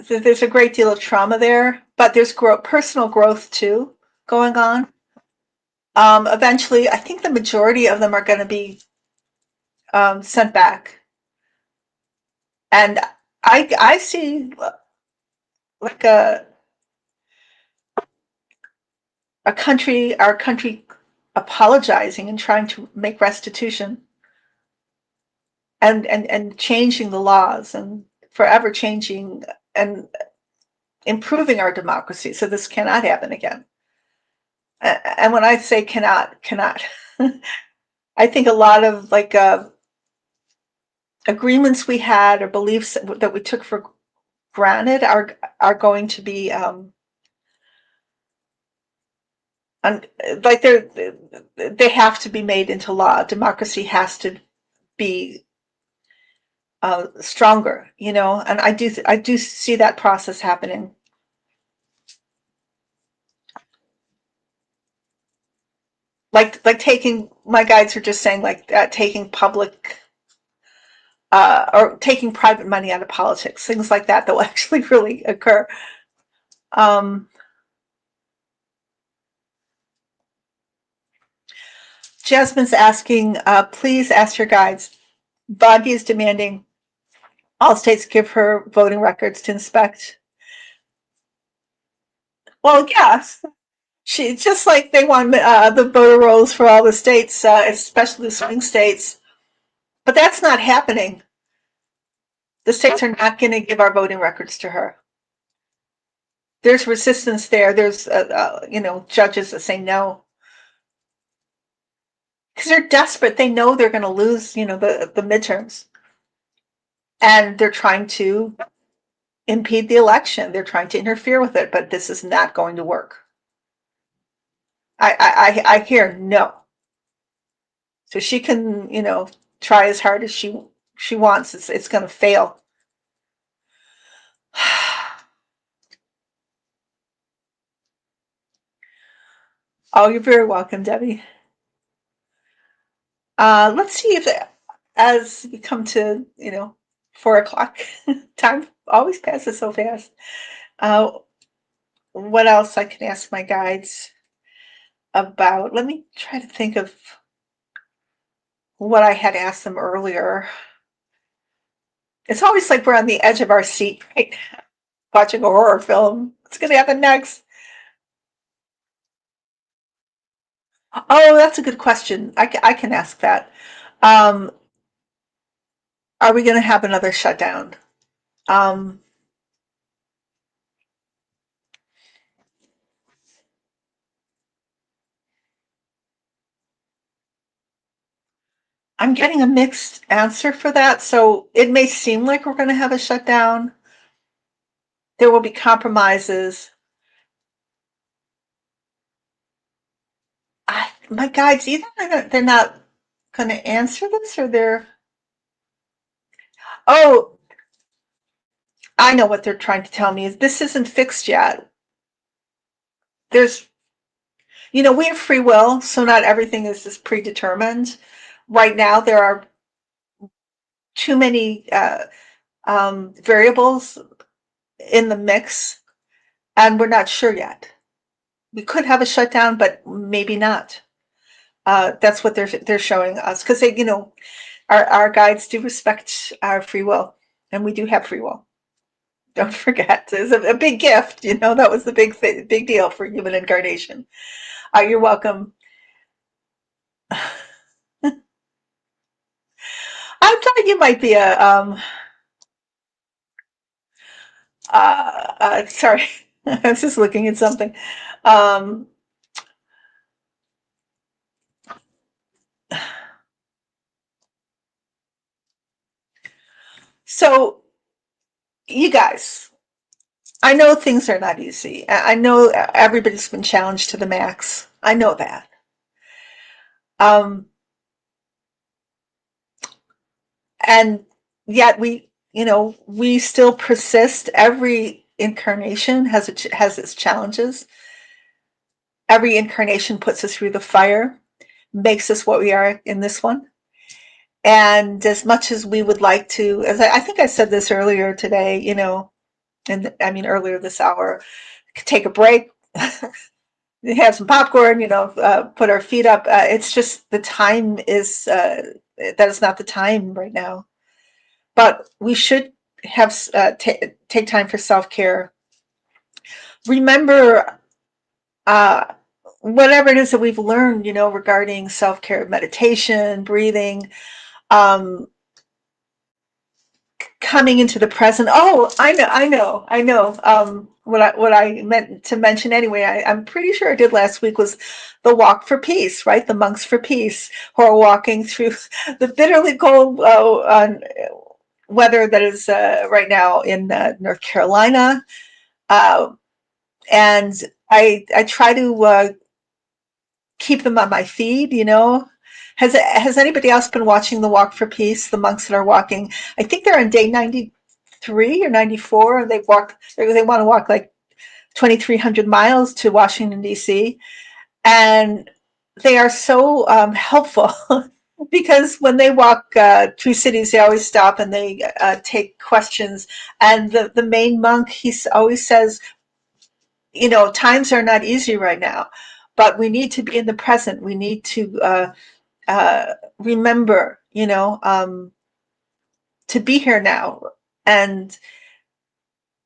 there's a great deal of trauma there, but there's personal growth too going on. Eventually, I think the majority of them are going to be sent back, and I see like our country apologizing and trying to make restitution, and changing the laws, and forever changing and improving our democracy, so this cannot happen again. And when I say cannot, I think a lot of like agreements we had or beliefs that we took for granted are going to be like they have to be made into law. Democracy has to be stronger, and I do see that process happening. Like taking my guides are just saying like taking public or taking private money out of politics, things like that will actually really occur. Um, Jasmine's asking, please ask your guides. Boggy is demanding All states give her voting records to inspect. Well, yes, she just like they want the voter rolls for all the states, especially the swing states. But that's not happening. The states are not going to give our voting records to her. There's resistance there. There's judges that say no because they're desperate. They know they're going to lose, the midterms, and they're trying to impede the election. They're trying to interfere with it, but this is not going to work. I hear no. So she can, try as hard as she wants. It's going to fail. Oh, you're very welcome, Debbie. Let's see if as we come to 4 o'clock, time always passes so fast. What else I can ask my guides about? Let me try to think of what I had asked them earlier. It's always like we're on the edge of our seat, right? Watching a horror film. What's going to happen next? Oh, that's a good question. I can ask that. Um, are we going to have another shutdown? Um, I'm getting a mixed answer for that. So it may seem like we're going to have a shutdown. There will be compromises. My guides, either they're not going to answer this or they're. Oh, I know what they're trying to tell me is this isn't fixed yet. There's, we have free will, so not everything is just predetermined. Right now, there are too many variables in the mix, and we're not sure yet. We could have a shutdown, but maybe not. That's what they're showing us because our guides do respect our free will, and we do have free will. Don't forget, it's a big gift. That was the big deal for human incarnation. You're welcome. I'm thought you might be a sorry, I was just looking at something. Um, so you guys, I know things are not easy. I know everybody's been challenged to the max. I know that. Um, and yet we still persist. Every incarnation has its challenges. Every incarnation puts us through the fire, makes us what we are in this one. And as much as we would like to, as I think I said this earlier today, and I mean earlier this hour, take a break, have some popcorn, put our feet up. It's just the time is that is not the time right now. But we should have take time for self-care. Remember whatever it is that we've learned, regarding self-care, meditation, breathing, um, coming into the present. Oh, I know. What I meant to mention anyway, I'm pretty sure I did last week was the walk for peace, right? The monks for peace who are walking through the bitterly cold weather that is right now in North Carolina, uh, and I try to keep them on my feed. Has anybody else been watching the Walk for Peace? The monks that are walking, I think they're on day 93 or 94, and they want to walk like 2,300 miles to Washington D.C. and they are so helpful because when they walk through cities, they always stop and they take questions. And the main monk, always says, times are not easy right now, but we need to be in the present. We need to remember, to be here now. And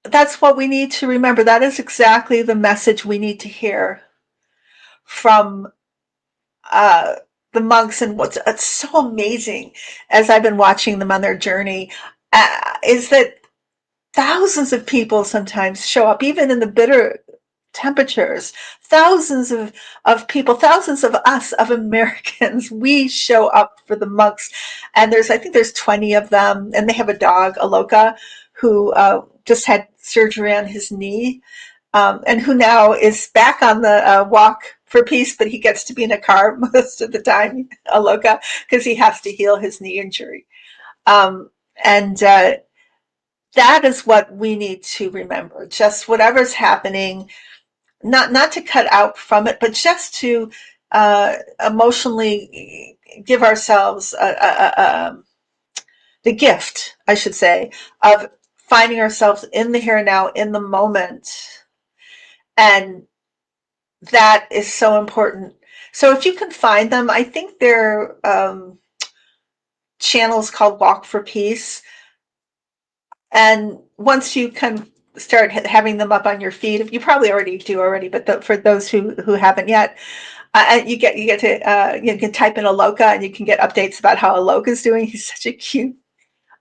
that's what we need to remember. That is exactly the message we need to hear from uh, the monks. And what's it's so amazing as I've been watching them on their journey is that thousands of people sometimes show up, even in the bitter temperatures. Thousands of people, thousands of us, of Americans, we show up for the monks. And I think there's 20 of them, and they have a dog, Aloka, who just had surgery on his knee, and who now is back on the walk for peace, but he gets to be in a car most of the time, Aloka, because he has to heal his knee injury. And that is what we need to remember. Just whatever's happening, not to cut out from it, but just to emotionally give ourselves the gift, I should say, of finding ourselves in the here and now, in the moment. And that is so important. So if you can find them, I think their channel is called Walk for Peace. And once you can start having them up on your feed, you probably already do already, but for those who haven't yet, you get to you can type in Aloka and you can get updates about how Aloka's doing. He's such a cute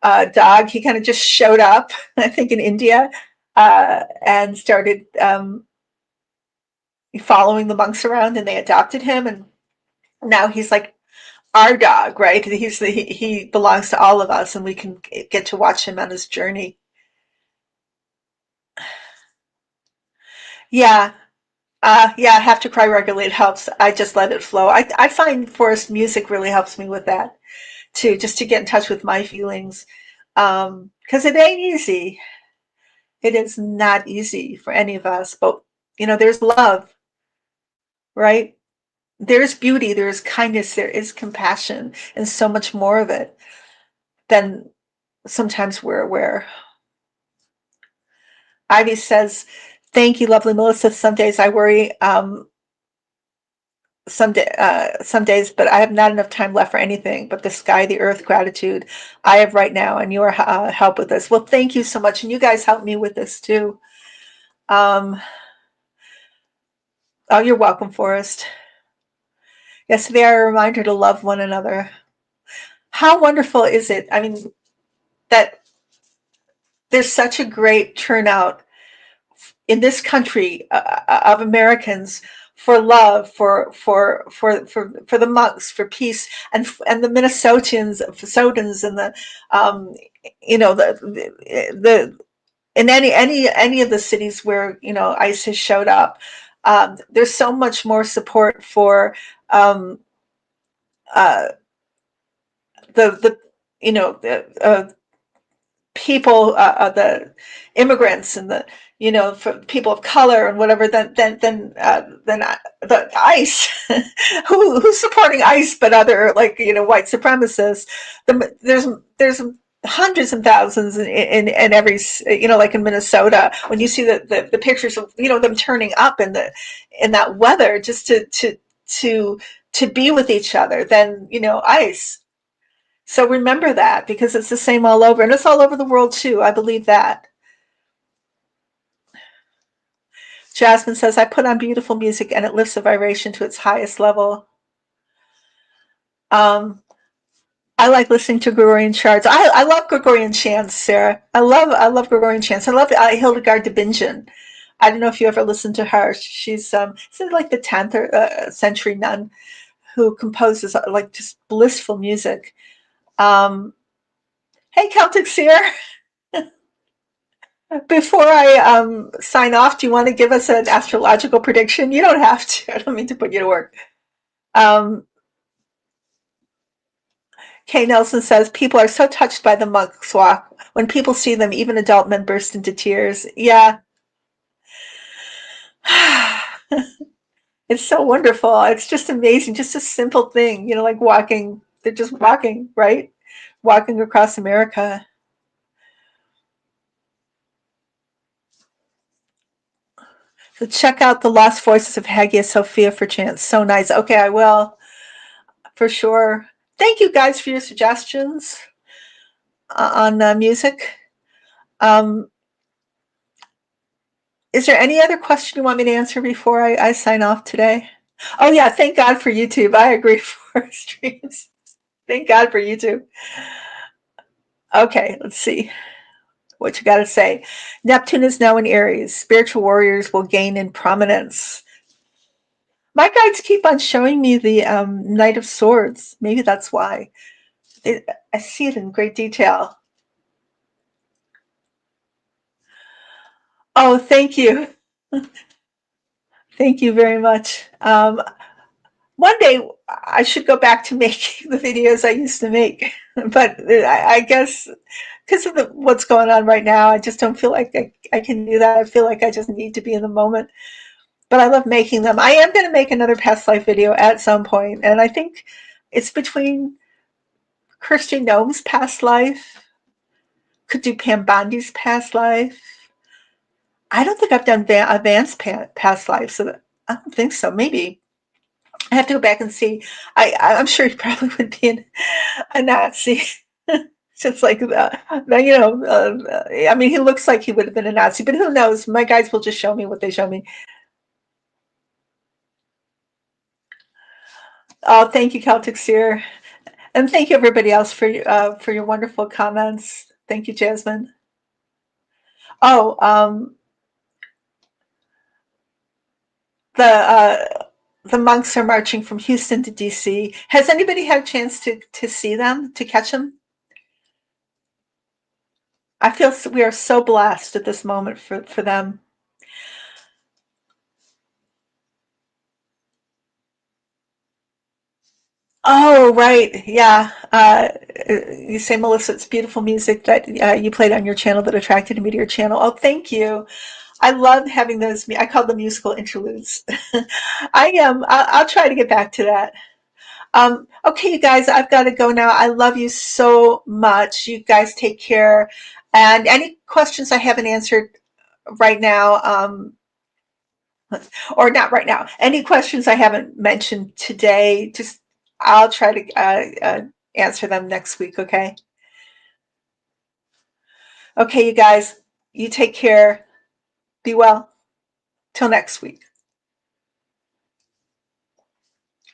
dog. He kind of just showed up, I think, in India and started following the monks around, and they adopted him, and now he's like our dog, right? He belongs to all of us, and we can get to watch him on his journey. Yeah, yeah, have to cry regulate helps. I just let it flow. I find forest music really helps me with that too, just to get in touch with my feelings. Because it ain't easy. It is not easy for any of us, but there's love, right? There's beauty, there's kindness, there is compassion, and so much more of it than sometimes we're aware. Ivy says, "Thank you, lovely Melissa. Some days I worry. Some days, but I have not enough time left for anything but the sky, the earth, gratitude I have right now, and your help with this." Well, thank you so much, and you guys help me with this too. Oh, you're welcome, Forrest. Yesterday, I reminder to love one another. How wonderful is it? I mean, that there's such a great turnout in this country of Americans for love, for the monks, for peace, and the Minnesotans, and the the in any of the cities where ICE has showed up. There's so much more support for um, uh, the people, the immigrants, and for people of color and whatever, than the ICE, who's supporting ICE, but other white supremacists. There's hundreds and thousands in every like in Minnesota, when you see the pictures of them turning up in that weather just to be with each other. Then ICE. So remember that, because it's the same all over, and it's all over the world too. I believe that. Jasmine says, "I put on beautiful music and it lifts the vibration to its highest level." Um, I like listening to Gregorian charts. I love Gregorian chants, Sarah. I love Gregorian chants. I love Hildegard de Bingen. I don't know if you ever listened to her. She's like the 10th century nun who composes like just blissful music. Hey, Celtic Seer. Before I sign off, do you want to give us an astrological prediction? You don't have to. I don't mean to put you to work. Um, Kay Nelson says, "People are so touched by the monk's walk. When people see them, even adult men burst into tears." Yeah. It's so wonderful. It's just amazing. Just a simple thing, like walking. They're just walking, right? Walking across America. So check out the Lost Voices of Hagia Sophia for chants. So nice. Okay, I will, for sure. Thank you guys for your suggestions on music. Um, is there any other question you want me to answer before I sign off today? Oh yeah, thank God for YouTube. I agree for streams. Thank God for YouTube. Okay, let's see what you got to say. Neptune is now in Aries. Spiritual warriors will gain in prominence. My guides keep on showing me the Knight of Swords. Maybe that's why. I see it in great detail. Oh, thank you. Thank you very much. One day I should go back to making the videos I used to make, but I guess because of what's going on right now, I just don't feel like I can do that. I feel like I just need to be in the moment. But I love making them. I am going to make another past life video at some point, and I think it's between Christian Gnome's past life, could do Pam Bondi's past life. I don't think I've done Van's past life, so I don't think so. Maybe I have to go back and see. I'm sure he probably would be a Nazi. Just like I mean, he looks like he would have been a Nazi, but who knows? My guides will just show me what they show me. Oh, thank you, Celtic Seer. And thank you everybody else for your wonderful comments. Thank you, Jasmine. Oh, the monks are marching from Houston to DC. Has anybody had a chance to see them, to catch them? I feel we are so blessed at this moment for them. Oh, right. Yeah. You say, Melissa, it's beautiful music that you played on your channel that attracted me to your channel. Oh, thank you. I love having those. I call them musical interludes. I am. I'll try to get back to that. Okay, you guys, I've got to go now. I love you so much. You guys take care. And any questions I haven't answered right now, or not right now, any questions I haven't mentioned today, just I'll try to answer them next week. Okay. Okay, you guys, you take care. Be well. Till next week.